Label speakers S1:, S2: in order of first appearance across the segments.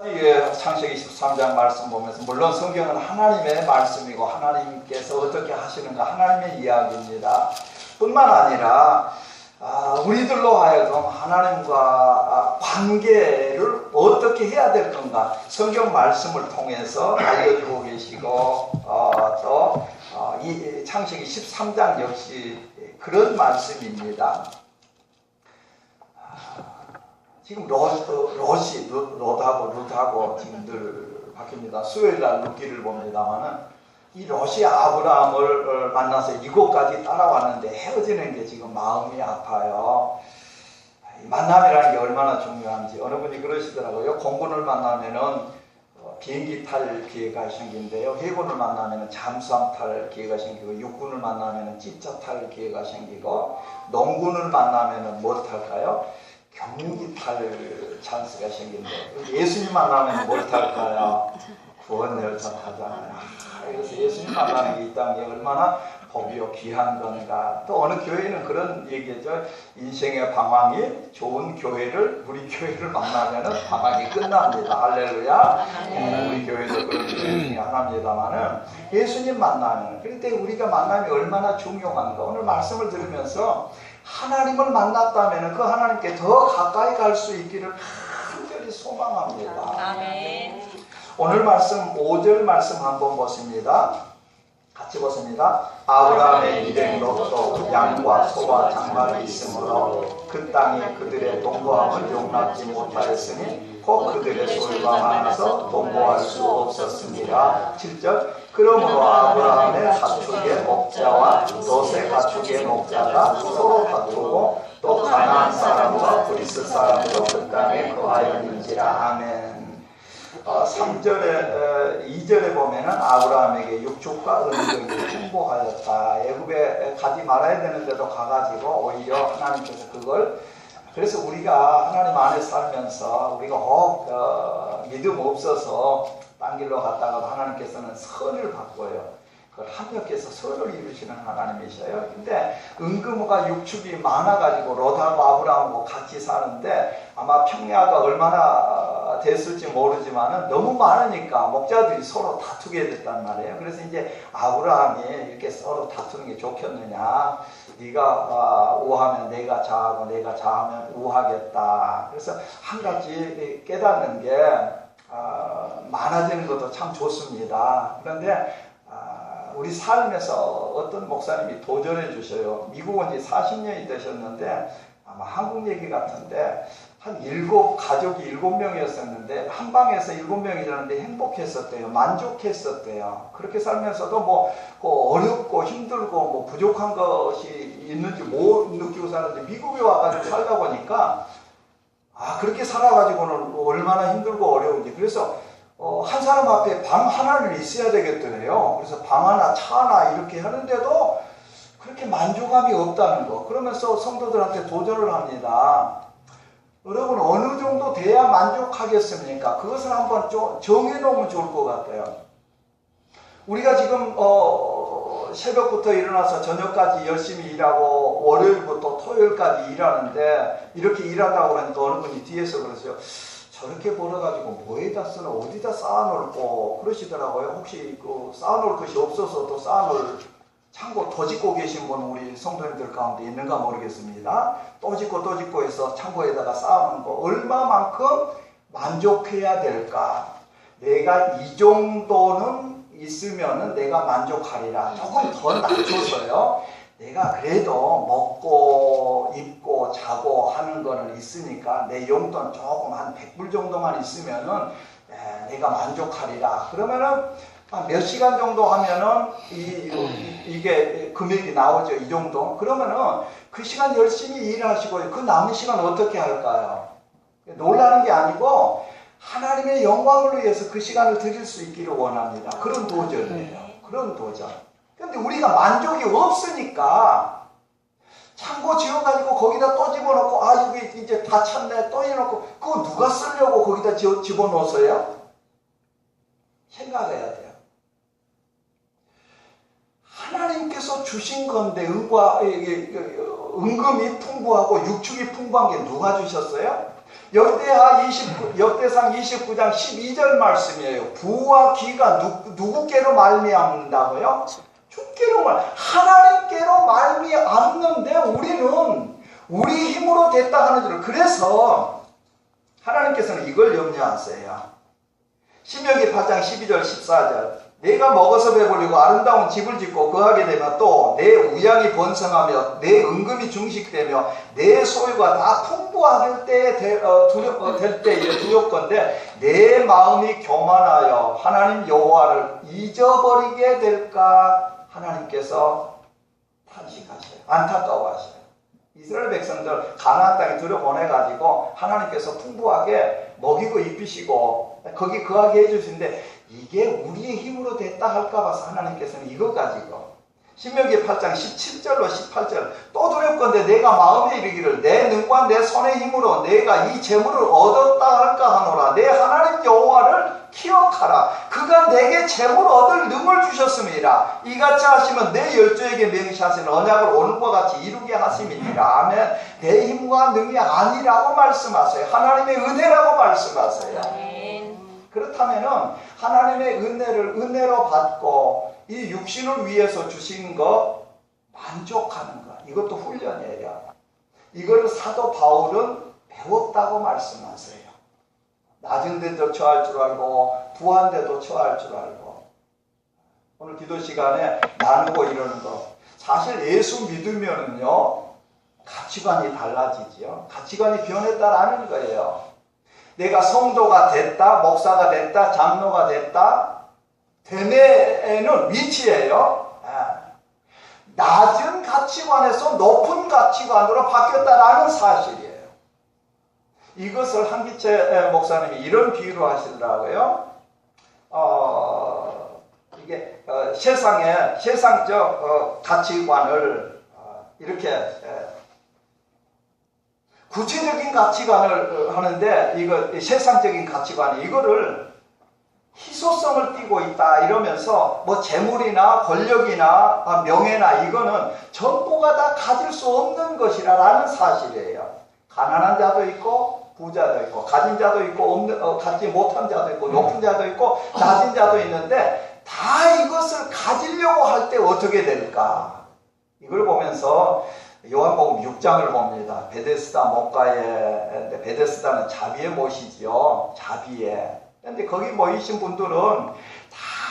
S1: 창세기 23장 말씀 보면서 물론 성경은 하나님의 말씀이고 하나님께서 어떻게 하시는가 하나님의 이야기입니다. 뿐만 아니라 우리들로 하여금 하나님과 관계를 어떻게 해야 될 건가 성경 말씀을 통해서 알려주고 계시고 또 이 창세기 13장 역시 그런 말씀입니다. 지금 롯하고 룻하고 지금 늘 바뀝니다. 수요일날 룻기를 봅니다만은 이 롯이 아브라함을 만나서 이곳까지 따라왔는데 헤어지는 게 지금 마음이 아파요. 만남이라는 게 얼마나 중요한지 어느 분이 그러시더라고요. 공군을 만나면은 비행기 탈 기회가 생긴대요. 해군을 만나면은 잠수함 탈 기회가 생기고 육군을 만나면은 찌차 탈 기회가 생기고 농군을 만나면은 뭘 탈까요? 경기 탈 찬스가 생긴대요. 예수님 만나면 뭘 탈까요? 구원 열차 타잖아요. 그래서 예수님 만나는 게 이 땅에 얼마나 복이요 귀한 건가. 또 어느 교회는 그런 얘기죠. 인생의 방황이 좋은 교회를 우리 교회를 만나면은 방황이 끝납니다. 할렐루야. 우리 교회도 그런 교회 중에 하나입니다만은 예수님 만나면 그때 우리가 만남이 얼마나 중요한가. 오늘 말씀을 들으면서 하나님을 만났다면 그 하나님께 더 가까이 갈 수 있기를 간절히 소망합니다.
S2: 아멘.
S1: 오늘 말씀 5절 말씀 한번 보십니다. 같이 보십니다. 아브라함의 일행 롯도 양과 소와 장막이 있으므로 그 땅이 그들의 동거함을 용납지 못하였으니 곧 그들의 소유가 많아서 동거할 수 없었습니다. 7절 그러므로 아브라함의 가축의 목자와 롯의 가축의 목자가 서로 다투고 또 가나안 사람과 브리스 사람도 그 땅에 거하였는지라. 아멘. 3절에 2절에 보면은 아브라함에게 육축과 은근이 풍부하였다. 애굽에 가지 말아야 되는데도 가가지고 오히려 하나님께서 그걸 그래서 우리가 하나님 안에 살면서 우리가 믿음 없어서 딴 길로 갔다가도 하나님께서는 선을 바꿔요. 그걸 합력해서 선을 이루시는 하나님이셔요. 근데 은금과 육축이 많아가지고 롯하고 아브라함하고 같이 사는데 아마 평야가 얼마나 됐을지 모르지만은 너무 많으니까 목자들이 서로 다투게 됐단 말이에요. 그래서 이제 아브라함이 이렇게 서로 다투는 게 좋겠느냐. 네가 우하면 내가 자하고 내가 자하면 우하겠다. 그래서 한 가지 깨닫는 게 많아지는 것도 참 좋습니다. 그런데 우리 삶에서 어떤 목사님이 도전해 주셔요. 미국 온 지 40년이 되셨는데 아마 한국 얘기 같은데 한 가족이 7명이었었는데 한 방에서 7명이 자는데 행복했었대요. 만족했었대요. 그렇게 살면서도 뭐 어렵고 힘들고 뭐 부족한 것이 있는지 못 느끼고 살았는데 미국에 와가지고 살다 보니까 그렇게 살아가지고는 얼마나 힘들고 어려운지. 그래서 한 사람 앞에 방 하나는 있어야 되겠더래요. 그래서 방 하나, 차 하나 이렇게 하는데도 그렇게 만족감이 없다는 거. 그러면서 성도들한테 도전을 합니다. 여러분 어느 정도 돼야 만족하겠습니까? 그것을 한번 정해놓으면 좋을 것 같아요. 우리가 지금 새벽부터 일어나서 저녁까지 열심히 일하고 월요일부터 토요일까지 일하는데 이렇게 일한다고 하니까 어느 분이 뒤에서 그러세요. 저렇게 벌어가지고 뭐에다 쓰나 어디다 쌓아놓을고 그러시더라고요. 혹시 그 쌓아놓을 것이 없어서 또 쌓아놓을 창고 더 짓고 계신 분 우리 성도님들 가운데 있는가 모르겠습니다. 또 짓고 해서 창고에다가 쌓아놓은 거 얼마만큼 만족해야 될까? 내가 이 정도는 있으면은 내가 만족하리라. 조금 더 낮춰서요. 내가 그래도 먹고 입고 자고 하는 거는 있으니까 내 용돈 조금 한 100불 정도만 있으면은 내가 만족하리라. 그러면은 몇 시간 정도 하면은 이게 금액이 나오죠. 이 정도. 그러면은 그 시간 열심히 일하시고 그 남은 시간 어떻게 할까요? 놀라는 게 아니고 하나님의 영광을 위해서 그 시간을 드릴 수 있기를 원합니다. 그런 도전이에요. 그런 도전. 근데 우리가 만족이 없으니까 창고 지어가지고 거기다 또 집어넣고 이게 이제 다 찼네 또 해놓고 그거 누가 쓰려고 거기다 집어넣었어요? 생각해야 돼요. 하나님께서 주신 건데 은금이 풍부하고 육축이 풍부한 게 누가 주셨어요? 역대상 29장 12절 말씀이에요. 부와 기가 누구께로 말미암는다고요? 주께로 하나님께로 말미암는데 우리는 우리 힘으로 됐다 하는 줄. 그래서 하나님께서는 이걸 염려하세요. 신명기 8장 12절 14절 내가 먹어서 배불리고 아름다운 집을 짓고 거하게 되면 또 내 우양이 번성하며 내 은금이 증식되며 내 소유가 다 풍부할 때에 될 때에 두렵건대 내 마음이 교만하여 하나님 여호와를 잊어버리게 될까 하나님께서 탄식하셔요. 안타까워하셔요. 이스라엘 백성들 가나안 땅에 들여보내가지고 하나님께서 풍부하게 먹이고 입히시고 거기 거하게 해주시는데 이게 우리의 힘으로 됐다 할까 봐서 하나님께서는 이거 가지고 신명기 8장 17절로 18절 또 두렵건대 내가 마음에 이르기를 내 능과 내 손의 힘으로 내가 이 재물을 얻었다 할까 하노라. 내 하나님 여호와를 기억하라. 그가 내게 재물 얻을 능을 주셨음이라. 이같이 하시면 내 열조에게 명시하신 언약을 오늘과 같이 이루게 하심이니라. 아멘. 내 힘과 능이 아니라고 말씀하세요. 하나님의 은혜라고 말씀하세요. 그렇다면은 하나님의 은혜로 받고 이 육신을 위해서 주신 것 만족하는 것, 이것도 훈련이에요. 이걸 사도 바울은 배웠다고 말씀하세요. 낮은 데도 처할 줄 알고 부한 데도 처할 줄 알고. 오늘 기도 시간에 나누고 이러는 거, 사실 예수 믿으면은요 가치관이 달라지죠. 가치관이 변했다라는 거예요. 내가 성도가 됐다, 목사가 됐다, 장로가 됐다, 됨에는 위치예요. 낮은 가치관에서 높은 가치관으로 바뀌었다라는 사실이에요. 이것을 한기채 목사님이 이런 비유로 하시더라고요. 이게 세상적 가치관을 이렇게 구체적인 가치관을 하는데 이거 세상적인 가치관 이거를 희소성을 띠고 있다 이러면서 뭐 재물이나 권력이나 명예나 이거는 전부가 다 가질 수 없는 것이라는 사실이에요. 가난한 자도 있고 부자도 있고 가진 자도 있고 갖지 못한 자도 있고 높은 자도 있고 낮은 자도 있는데 다 이것을 가지려고 할 때 어떻게 될까? 이걸 보면서 요한복음 6장을 봅니다. 베데스다 못가에, 베데스다는 자비의 못이지요. 자비의. 근데 거기 모이신 분들은 다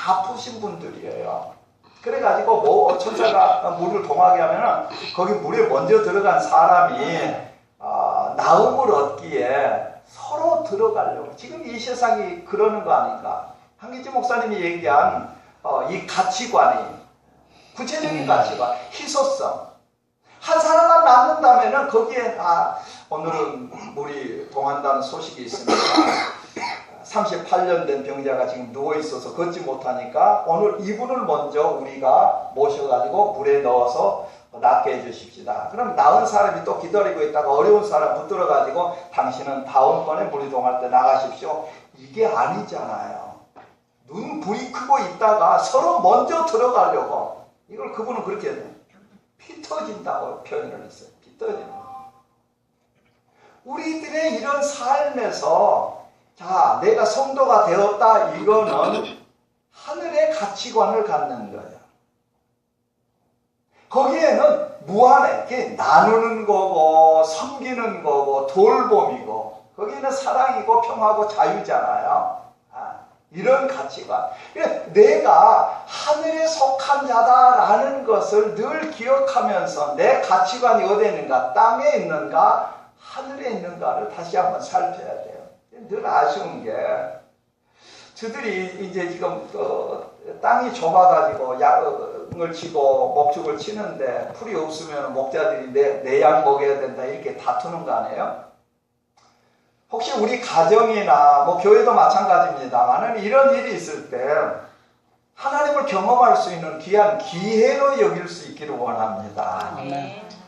S1: 아프신 분들이에요. 그래가지고 뭐 천사가 물을 동하게 하면은 거기 물에 먼저 들어간 사람이 나음을 얻기에 서로 들어가려고. 지금 이 세상이 그러는 거 아닌가. 한기지 목사님이 얘기한 이 가치관이 구체적인 가치관, 희소성. 한 사람만 남는다면은 거기에 오늘은 물이 동한다는 소식이 있습니다. 38년 된 병자가 지금 누워있어서 걷지 못하니까 오늘 이분을 먼저 우리가 모셔가지고 물에 넣어서 낫게 해주십시다. 그럼 나은 사람이 또 기다리고 있다가 어려운 사람 붙들어가지고 당신은 다음번에 물이 동할 때 나가십시오. 이게 아니잖아요. 불이 크고 있다가 서로 먼저 들어가려고. 이걸 그분은 그렇게 피 터진다고 표현을 했어요. 피 터진다. 우리들의 이런 삶에서 자, 내가 성도가 되었다. 이거는 하늘의 가치관을 갖는 거예요. 거기에는 무한해. 그게 나누는 거고 섬기는 거고 돌봄이고 거기는 사랑이고 평화고 자유잖아요. 이런 가치관. 내가 하늘에 속한 자다라는 것을 늘 기억하면서 내 가치관이 어디에 있는가? 땅에 있는가? 하늘에 있는가를 다시 한번 살펴야 돼요. 늘 아쉬운 게 저들이 이제 지금 땅이 좁아가지고 양을 치고 목축을 치는데 풀이 없으면 목자들이 내 양 먹여야 된다 이렇게 다투는 거 아니에요? 혹시 우리 가정이나 뭐 교회도 마찬가지입니다만 이런 일이 있을 때 하나님을 경험할 수 있는 귀한 기회로 여길 수 있기를 원합니다.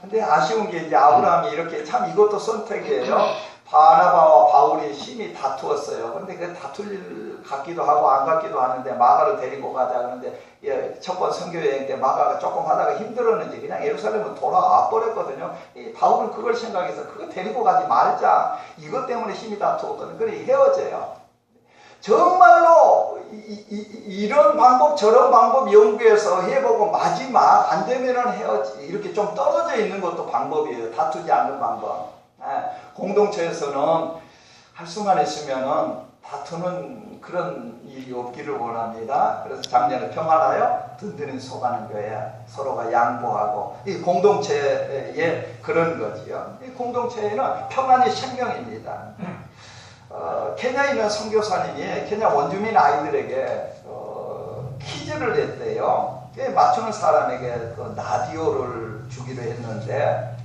S1: 근데 아쉬운 게 이제 아브라함이 이렇게 참 이것도 선택이에요. 바나바와 바울이 심히 다투었어요. 근데 그 다툴 일 같기도 하고 안 같기도 하는데 마가를 데리고 가자 그러는데 첫 번 선교 여행 때 마가가 조금 하다가 힘들었는지 그냥 예루살렘으로 돌아와 버렸거든요. 이 바울은 그걸 생각해서 그거 데리고 가지 말자. 이것 때문에 힘이 다투었거든요. 그래 헤어져요. 정말로 이런 방법 저런 방법 연구해서 해보고 마지막 안 되면은 헤어지. 이렇게 좀 떨어져 있는 것도 방법이에요. 다투지 않는 방법. 공동체에서는 할 수만 있으면은 다투는 그런 일이 없기를 원합니다. 그래서 작년에 평안하여 든든히 속하는 교회, 서로가 양보하고 이 공동체의 그런 거지요. 이 공동체에는 평안이 생명입니다. 케냐에 있는 선교사님이 케냐 원주민 아이들에게 퀴즈를 냈대요. 맞추는 사람에게 라디오를 주기로 했는데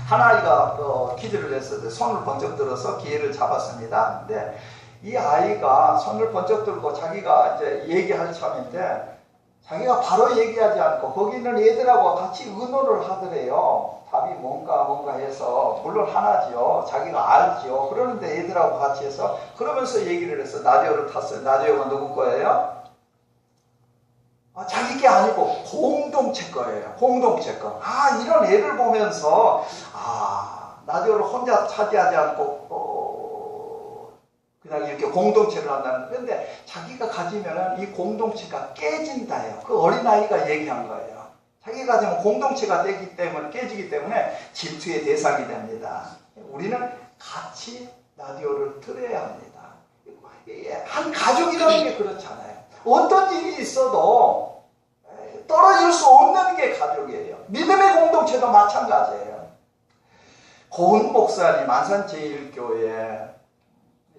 S1: 한 아이가 퀴즈를 냈을 때 손을 번쩍 들어서 기회를 잡았습니다. 근데 이 아이가 손을 번쩍 들고 자기가 이제 얘기할 참인데 자기가 바로 얘기하지 않고 거기 있는 애들하고 같이 의논을 하더래요. 답이 뭔가 해서 물론 하나지요. 자기가 알지요. 그러는데 애들하고 같이 해서 그러면서 얘기를 해서 라디오를 탔어요. 라디오가 누구 거예요? 자기 게 아니고 공동체 거예요. 공동체 거. 이런 애를 보면서 라디오를 혼자 차지하지 않고 그냥 이렇게 공동체를 한다는. 그런데 자기가 가지면은 이 공동체가 깨진다요. 그 어린아이가 얘기한 거예요. 자기가 가지면 공동체가 깨지기 때문에 질투의 대상이 됩니다. 우리는 같이 라디오를 들어야 합니다. 한 가족이라는 게 그렇잖아요. 어떤 일이 있어도 떨어질 수 없는 게 가족이에요. 믿음의 공동체도 마찬가지예요. 고은 목사님 안산제일교회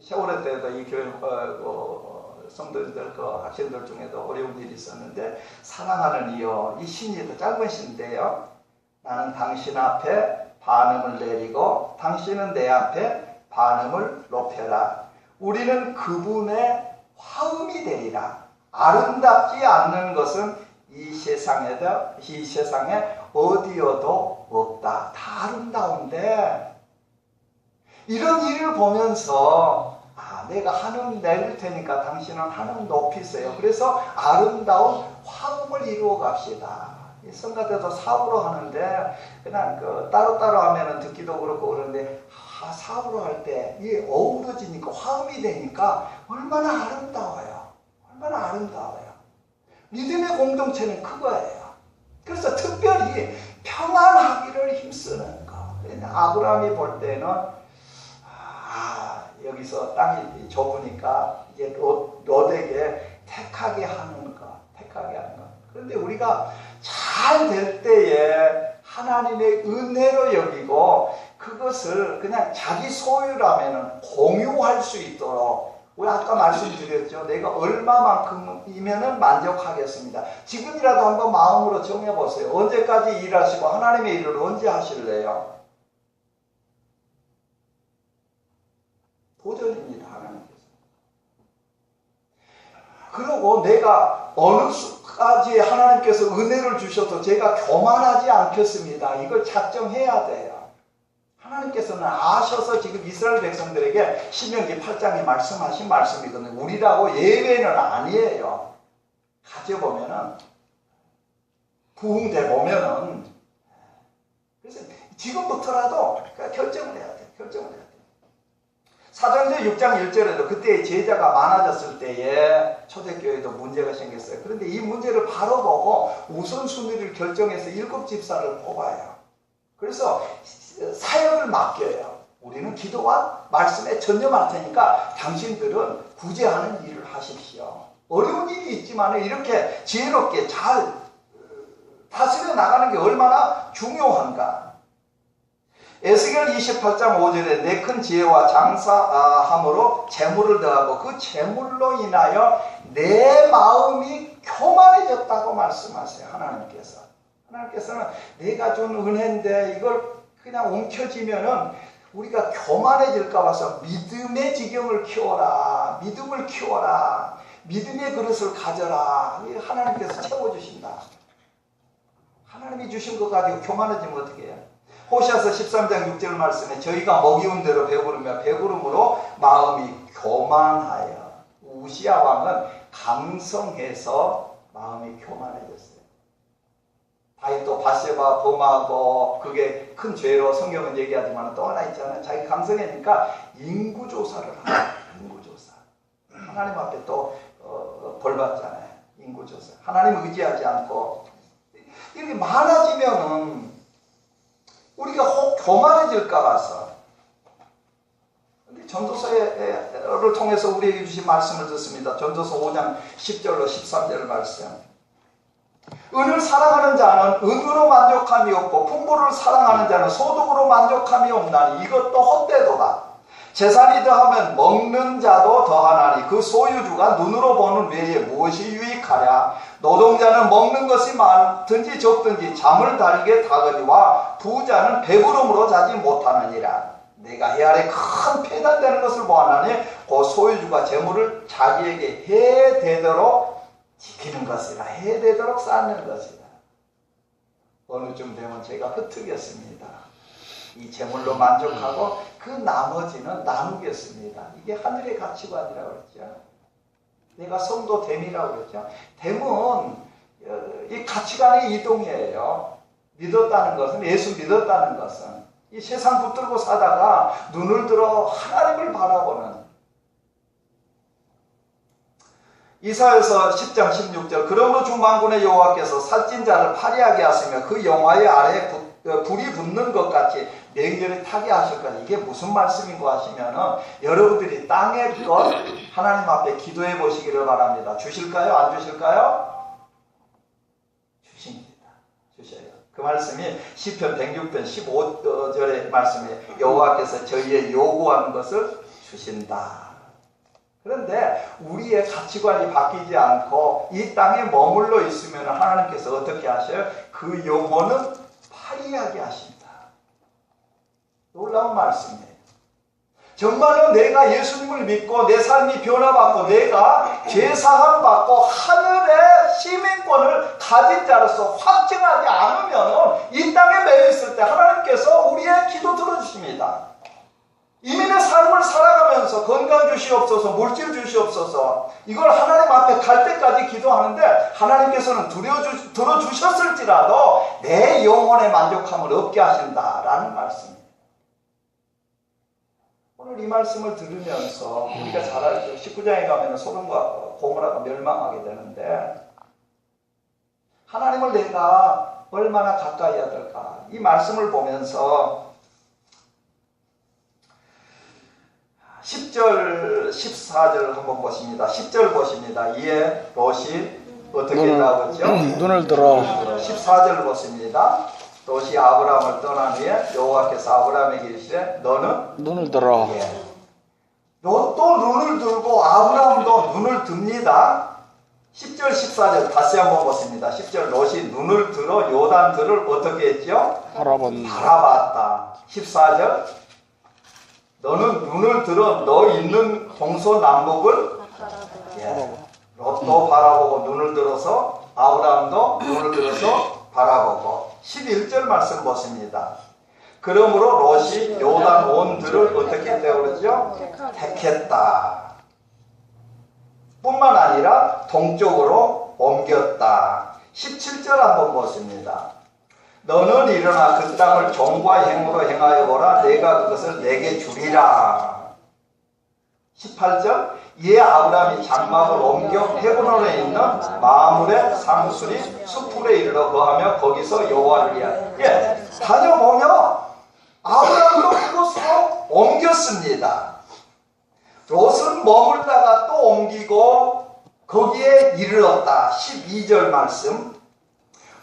S1: 세월호 때도 이 교회 성도들 학생들 중에도 어려운 일이 있었는데 사랑하는 이여 이 시인도 짧은 시인데요. 나는 당신 앞에 반음을 내리고 당신은 내 앞에 반음을 높여라. 우리는 그분의 화음이 되리라. 아름답지 않는 것은 이 세상에 어디여도 없다. 다 아름다운데 이런 일을 보면서 내가 한음 내릴 테니까 당신은 한음 높이세요. 그래서 아름다운 화음을 이루어 갑시다. 이 성가대도 사부로 하는데 그냥 따로따로 하면은 듣기도 그렇고 그런데 사부로 할 때 이게 어우러지니까 화음이 되니까 얼마나 아름다워요. 얼마나 아름다워요. 믿음의 공동체는 그거예요. 그래서 특별히 평안하기를 힘쓰는 거. 아브라함이 볼 때는 여기서 땅이 좁으니까 이제 롯에게 택하게 하는 거. 그런데 우리가 잘 될 때에 하나님의 은혜로 여기고 그것을 그냥 자기 소유라면 공유할 수 있도록 왜 아까 말씀드렸죠. 내가 얼마만큼이면 만족하겠습니다. 지금이라도 한번 마음으로 정해보세요. 언제까지 일하시고 하나님의 일을 언제 하실래요? 도전입니다. 하나님께서. 그리고 내가 어느 수까지 하나님께서 은혜를 주셔도 제가 교만하지 않겠습니다. 이걸 작정해야 돼요. 하나님께서는 아셔서 지금 이스라엘 백성들에게 신명기 8장에 말씀하신 말씀이거든요. 우리라고 예외는 아니에요. 가져보면은 부흥돼 보면은 그래서 지금부터라도 결정을 해야 돼요. 사도행전 6장 1절에도 그때 제자가 많아졌을 때에 초대교회도 문제가 생겼어요. 그런데 이 문제를 바로 보고 우선순위를 결정해서 7 집사를 뽑아요. 그래서 사역을 맡겨요. 우리는 기도와 말씀에 전념할 테니까 당신들은 구제하는 일을 하십시오. 어려운 일이 있지만 이렇게 지혜롭게 잘 다스려 나가는 게 얼마나 중요한가. 에스겔 28장 5절에 내 큰 지혜와 장사함으로 재물을 더하고 그 재물로 인하여 내 마음이 교만해졌다고 말씀하세요. 하나님께서는 내가 준 은혜인데 이걸 그냥 움켜쥐면은 우리가 교만해질까 봐서 믿음의 지경을 키워라. 믿음을 키워라. 믿음의 그릇을 가져라. 하나님께서 채워주신다. 하나님이 주신 거 가지고 교만해지면 어떻게 해요? 호시아서 13장 6절 말씀에 저희가 먹이운 대로 배부르며 배부름으로 마음이 교만하여. 우시야 왕은 강성해서 마음이 교만해졌어요. 다윗도 바세바 범하고 그게 큰 죄로 성경은 얘기하지만 또 하나 있잖아요. 자기 강성해니까 인구조사를 합니다. 인구조사. 하나님 앞에 또 벌받잖아요. 인구조사. 하나님 의지하지 않고 이렇게 많아지면은 우리가 혹 교만해질까 봐서. 근데 전도서를 통해서 우리에게 주신 말씀을 듣습니다. 전도서 5장 10절로 13절 말씀. 은을 사랑하는 자는 은으로 만족함이 없고 풍부를 사랑하는 자는 소득으로 만족함이 없나니 이것도 헛되도다. 재산이 더하면 먹는 자도 더하나니 그 소유주가 눈으로 보는 외에 무엇이 유익하랴. 노동자는 먹는 것이 많든지 적든지 잠을 다르게 타거니와 부자는 배부름으로 자지 못하느니라. 내가 해 아래 큰 폐단되는 것을 보았나니 그 소유주가 재물을 자기에게 해되도록 지키는 것이라. 해되도록 쌓는 것이라. 어느 쯤 되면 제가 흩트겠습니다. 이 재물로 만족하고 그 나머지는 나누겠습니다. 이게 하늘의 가치관이라고 그랬죠. 내가 성도 됨이라고 그랬죠. 됨은 이 가치관의 이동이에요. 믿었다는 것은, 예수 믿었다는 것은 이 세상 붙들고 사다가 눈을 들어 하나님을 바라보는. 이사야서 10장 16절 그러므로 주 만군의 여호와께서 살찐 자를 파리하게 하시며 그 영화의 아래에 불이 붙는 것 같이 맹렬히 타게 하실 거다. 이게 무슨 말씀인고 하시면은 여러분들이 땅의 것 하나님 앞에 기도해 보시기를 바랍니다. 주실까요? 안 주실까요? 주십니다. 주셔요. 그 말씀이 시편 106편 15절의 말씀에 여호와께서 저희의 요구하는 것을 주신다. 그런데 우리의 가치관이 바뀌지 않고 이 땅에 머물러 있으면 하나님께서 어떻게 하셔요? 그 영혼은 파리하게 하십니다. 놀라운 말씀이에요. 정말로 내가 예수님을 믿고 내 삶이 변화받고 내가 죄사함 받고 하늘의 시민권을 가진 자로서 확증하지 않으면 이 땅에 매여 있을 때 하나님께서 우리의 기도 들어주십니다. 이민의 삶을 살아가면서 건강 주시옵소서, 물질 주시옵소서, 이걸 하나님 앞에 갈 때까지 기도하는데 하나님께서는 들어주셨을지라도 내 영혼의 만족함을 얻게 하신다라는 말씀입니다. 오늘 이 말씀을 들으면서 우리가 잘 알죠. 19장에 가면 소돔과 고모라가 멸망하게 되는데 하나님을 내가 얼마나 가까이 해야 될까? 이 말씀을 보면서 10절, 14절 한번 보십니다. 10절 보십니다. 이에 롯이 어떻게 했다고 했죠?
S2: 눈을 들어.
S1: 14절 보십니다. 롯이 아브라함을 떠난 후에 여호와께서 아브라함에게 이르시되 너는
S2: 눈을 들어.
S1: 예. 롯도 눈을 들고 아브라함도 눈을 듭니다. 10절 14절 다시 한번 보십니다. 10절 롯이 눈을 들어 요단들을 어떻게 했죠? 바라봤다. 14절 너는 눈을 들어 너 있는 동서남북을 롯도 바라보고 눈을 들어서 아브라함도 눈을 들어서 바라보고 11절 말씀 보십니다. 그러므로 롯이 요단 온들을 어떻게 했다고 그러죠? 택했다. 뿐만 아니라 동쪽으로 옮겼다. 17절 한번 보십니다. 너는 일어나 그 땅을 종과 행으로 행하여 보라. 내가 그것을 내게 주리라. 18절 이에 아브라함이 장막을 옮겨 헤브론에 있는 마므레 상수리 수풀에 이르러 거하며 거기서 여호와를 위하여 다녀보며 아브라함도 그곳으로 옮겼습니다. 롯은 머물다가 또 옮기고 거기에 이르렀다. 12절 말씀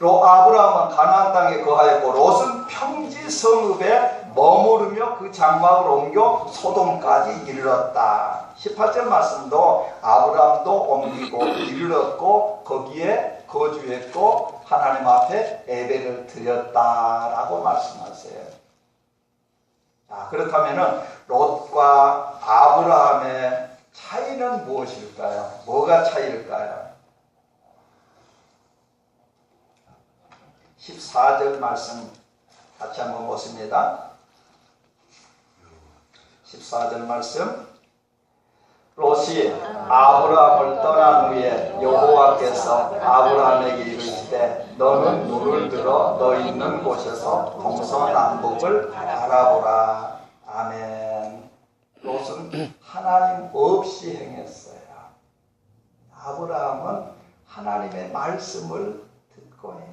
S1: 아브라함은 가나안 땅에 거하였고 롯은 평지 성읍에 머무르며 그 장막을 옮겨 소돔까지 이르렀다. 18절 말씀도 아브라함도 옮기고 이르렀고 거기에 거주했고 하나님 앞에 예배를 드렸다라고 말씀하세요. 자, 그렇다면 롯과 아브라함의 차이는 무엇일까요? 뭐가 차이일까요? 14절 말씀 같이 한번 보십니다. 14절 말씀. 롯이 아브라함을 떠난 후에 여호와께서 아브라함에게 이르시되 너는 눈을 들어 너 있는 곳에서 동서남북을 바라보라. 아멘. 롯은 하나님 없이 행했어요. 아브라함은 하나님의 말씀을 듣고 행했어요.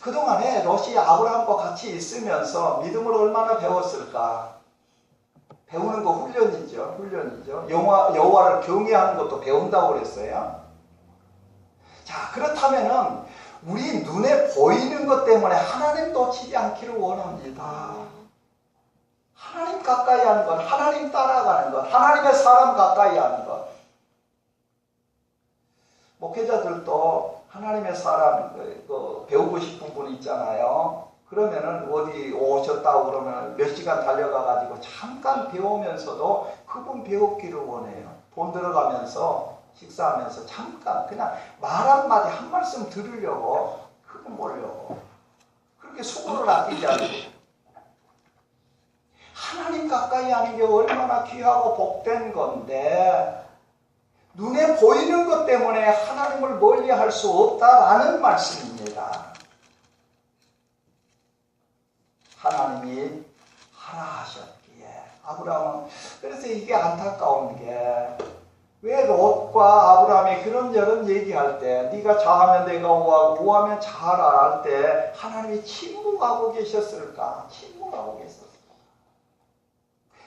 S1: 그동안에 롯이 아브라함과 같이 있으면서 믿음을 얼마나 배웠을까? 배우는 거 훈련이죠. 여호와를 경외하는 것도 배운다고 그랬어요. 자, 그렇다면은 우리 눈에 보이는 것 때문에 하나님 놓치지 않기를 원합니다. 하나님 가까이 하는 것, 하나님 따라가는 것, 하나님의 사람 가까이 하는 것. 목회자들도 하나님의 사람 배우고 싶은 분이 있잖아요. 그러면은 어디 오셨다고 그러면 몇 시간 달려가 가지고 잠깐 배우면서도 그분 배우기를 원해요. 돈 들어가면서 식사하면서 잠깐 그냥 말 한마디 한 말씀 들으려고 그분 보려고 그렇게 수고를 아끼지 않고 하나님 가까이 하는 게 얼마나 귀하고 복된 건데 눈에 보이는 것 때문에 하나님을 멀리 할 수 없다라는 말씀입니다. 하나님이 하라 하셨기에 아브라함은 그래서 이게 안타까운 게 왜 롯과 아브라함이 그런저런 얘기할 때 네가 자하면 내가 우하고 우하면 자하라 할 때 하나님이 침묵하고 계셨을까? 침묵하고 계셨을까?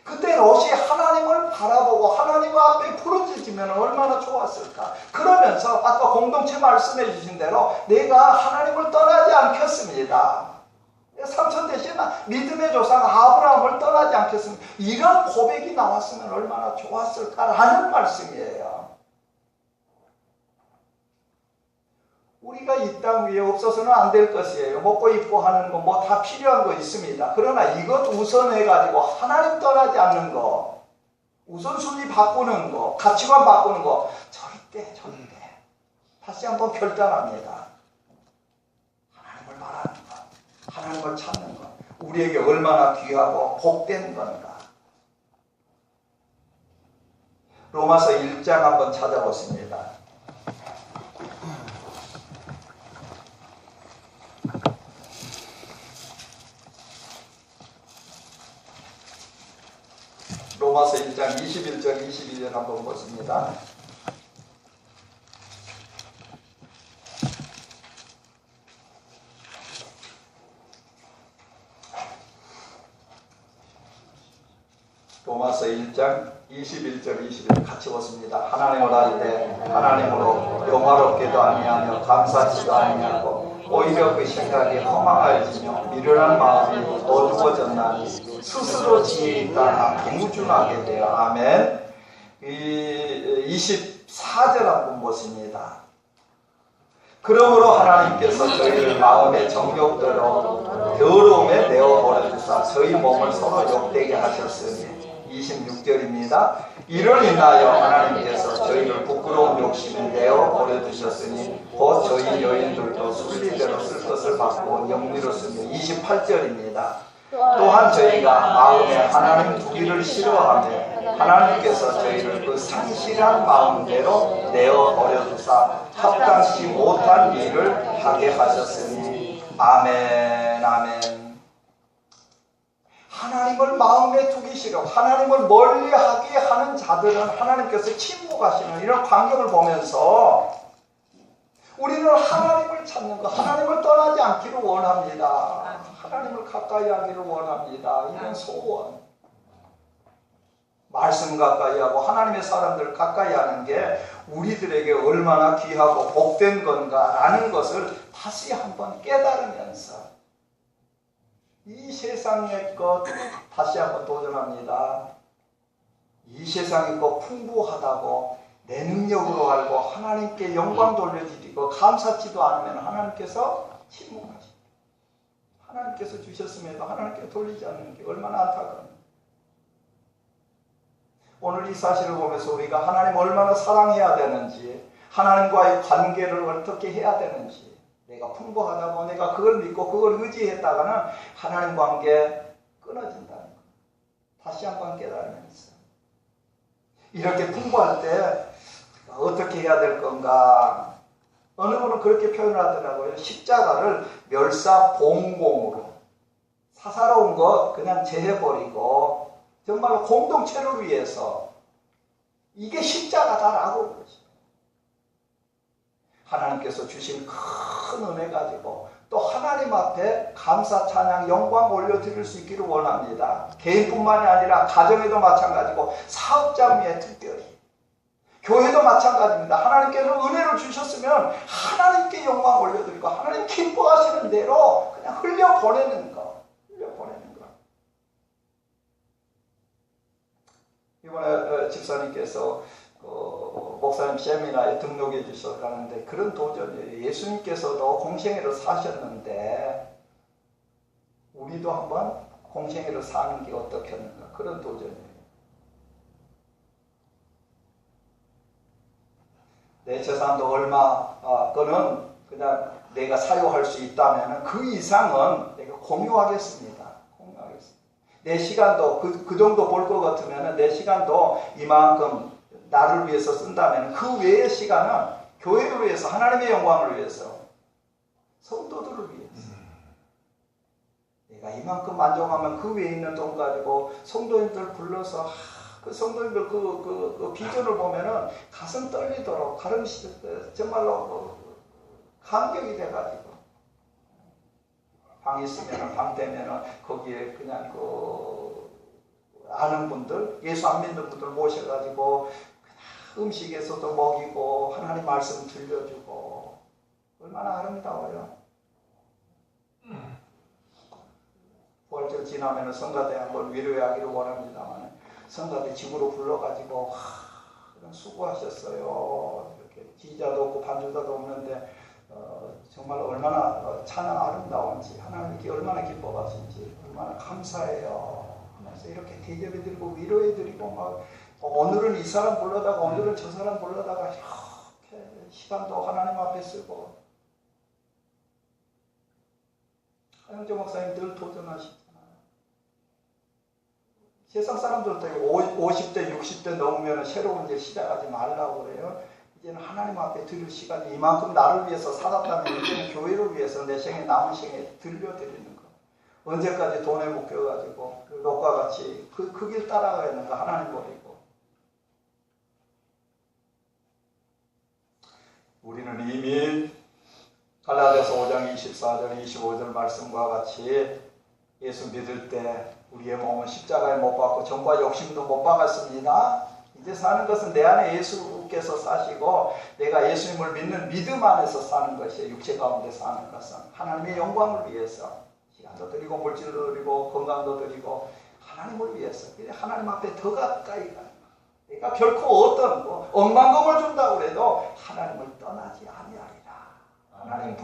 S1: 그때 롯이 하나님을 바라보고 하나님 앞에 부르짖으면 얼마나 좋았을까? 그러면서 아까 공동체 말씀해 주신 대로 내가 하나님을 떠나지 않겠습니다. 삼천 대신 믿음의 조상 아브라함을 떠나지 않겠습니다. 이런 고백이 나왔으면 얼마나 좋았을까라는 말씀이에요. 우리가 이 땅 위에 없어서는 안 될 것이에요. 먹고 입고 하는 거 뭐 다 필요한 거 있습니다. 그러나 이것 우선해가지고 하나님 떠나지 않는 거, 우선순위 바꾸는 거, 가치관 바꾸는 거 절대 다시 한번 결단합니다. 하나님을 말하는 것, 하나님을 찾는 것, 우리에게 얼마나 귀하고 복된 건가. 로마서 1장 한번 찾아보십니다. 로마서 1장 21절 22절 한번 보십니다. 로마서 1장 21절 22절 같이 보십니다. 하나님을 알 때 하나님으로 영화롭게도 아니하며 감사치도 아니하고 오히려 그 생각이 허망해지며 미련한 마음이 어두워졌나니 스스로 지혜 있다나 무준하게 되어. 아멘. 24절 한번 보십니다. 그러므로 하나님께서 저희를 마음의 정욕대로 더러움에 내어 버려주사 저희 몸을 서로 욕되게 하셨으니. 26절입니다. 이를 인하여 하나님께서 저희를 부끄러운 욕심에 내어 버려주셨으니 곧 저희 여인들도 순리대로 쓸 것을 받고 영리로쓰며. 28절입니다. 또한 저희가 마음에 하나님 두기를 싫어하며 하나님께서 저희를 그 상실한 마음대로 내어 버려주사 합당치 못한 일을 하게 하셨으니. 아멘. 아멘. 하나님을 마음에 두기 싫어 하나님을 멀리하게 하는 자들은 하나님께서 침묵하시는 이런 광경을 보면서 우리는 하나님을 찾는 것, 하나님을 떠나지 않기를 원합니다. 하나님을 가까이 하기를 원합니다. 이런 소원. 말씀 가까이 하고 하나님의 사람들 가까이 하는 게 우리들에게 얼마나 귀하고 복된 건가라는 것을 다시 한번 깨달으면서 이 세상의 것 다시 한번 도전합니다. 이 세상의 것 풍부하다고 내 능력으로 알고 하나님께 영광 돌려드리고 감사치도 않으면 하나님께서 침묵하십니다. 하나님께서 주셨음에도 하나님께 돌리지 않는 게 얼마나 안타까운가. 오늘 이 사실을 보면서 우리가 하나님 얼마나 사랑해야 되는지, 하나님과의 관계를 어떻게 해야 되는지, 내가 풍부하다고 내가 그걸 믿고 그걸 의지했다가는 하나님 관계 끊어진다는 거. 다시 한번 깨달으면서 이렇게 풍부할 때 어떻게 해야 될 건가? 어느 분은 그렇게 표현하더라고요. 십자가를 멸사봉공으로 사사로운 것 그냥 제해버리고 정말 공동체를 위해서 이게 십자가다라고 그러죠. 하나님께서 주신 큰 은혜 가지고 또 하나님 앞에 감사, 찬양, 영광 올려드릴 수 있기를 원합니다. 개인뿐만이 아니라 가정에도 마찬가지고 사업장에 특별히 교회도 마찬가지입니다. 하나님께서 은혜를 주셨으면 하나님께 영광 올려드리고 하나님 기뻐하시는 대로 그냥 흘려보내는 거. 이번에 집사님께서 목사님 세미나에 등록해 주셨다는데 그런 도전이에요. 예수님께서도 공생애를 사셨는데 우리도 한번 공생애를 사는 게 어떻겠는가 그런 도전이에요. 내 재산도 얼마 거는 그냥 내가 사유할 수 있다면 그 이상은 내가 공유하겠습니다. 내 시간도 그 정도 볼 것 같으면 내 시간도 이만큼 나를 위해서 쓴다면 그 외의 시간은 교회를 위해서 하나님의 영광을 위해서 성도들을 위해서 내가 이만큼 만족하면 그 외에 있는 돈 가지고 성도님들 불러서 그 성도님들 그 비전을 보면은 가슴 떨리도록 정말로 감격이 돼가지고 방 있으면 방 되면은 거기에 그냥 아는 분들 예수 안 믿는 분들 모셔가지고 그냥 음식에서도 먹이고 하나님 말씀 들려주고 얼마나 아름다워요. 부활절 지나면은 성가대 한번 위로하기를 원합니다만 성가대 집으로 불러가지고 그냥 수고하셨어요. 이렇게 지자도 없고 반주자도 없는데 정말 얼마나 찬양 아름다운지 하나님께 얼마나 기뻐하신지 얼마나 감사해요 하면서 이렇게 대접해드리고 위로해드리고 막 오늘은 이 사람 불러다가 오늘은 저 사람 불러다가 이렇게 시간도 하나님 앞에 쓰고 하영재 목사님 늘 도전하시잖아요. 세상 사람들도 50대 60대 넘으면 새로운 일 시작하지 말라고 그래요. 이제는 하나님 앞에 드릴 시간이 이만큼 나를 위해서 살았다면 이제는 교회를 위해서 내 생에 남은 생에 들려드리는 거. 언제까지 돈에 묶여가지고 그 롯과 같이 그 길 따라가는가 하나님 버리고. 우리는 이미 갈라디아서 5장 24절 25절 말씀과 같이 예수 믿을 때 우리의 몸은 십자가에 못 박고 정과 욕심도 못 박았습니다. 이제 사는 것은 내 안에 예수께서 사시고 내가 예수님을 믿는 믿음 안에서 사는 것이에요. 육체 가운데 사는 것은 하나님의 영광을 위해서 시간도 드리고 물질도 드리고 건강도 드리고 하나님을 위해서 하나님 앞에 더 가까이 가는 내가 결코 어떤 억만금을 준다고 해도 하나님을 떠나지 아니하리라. 하나님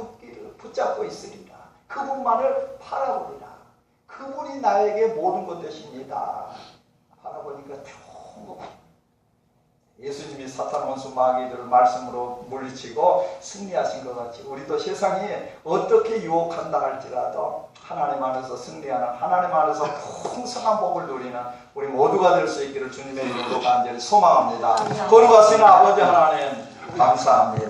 S1: 붙잡고 있으리라. 그분만을 바라보리라. 그분이 나에게 모든 것 되십니다. 바라보니까 평범 예수님이 사탄 원수 마귀들을 말씀으로 물리치고 승리하신 것 같이 우리도 세상이 어떻게 유혹한다 할지라도 하나님 안에서 승리하는 하나님 안에서 풍성한 복을 누리는 우리 모두가 될 수 있기를 주님의 이름으로 간절히 소망합니다. 거룩하신 아버지 하나님 감사합니다.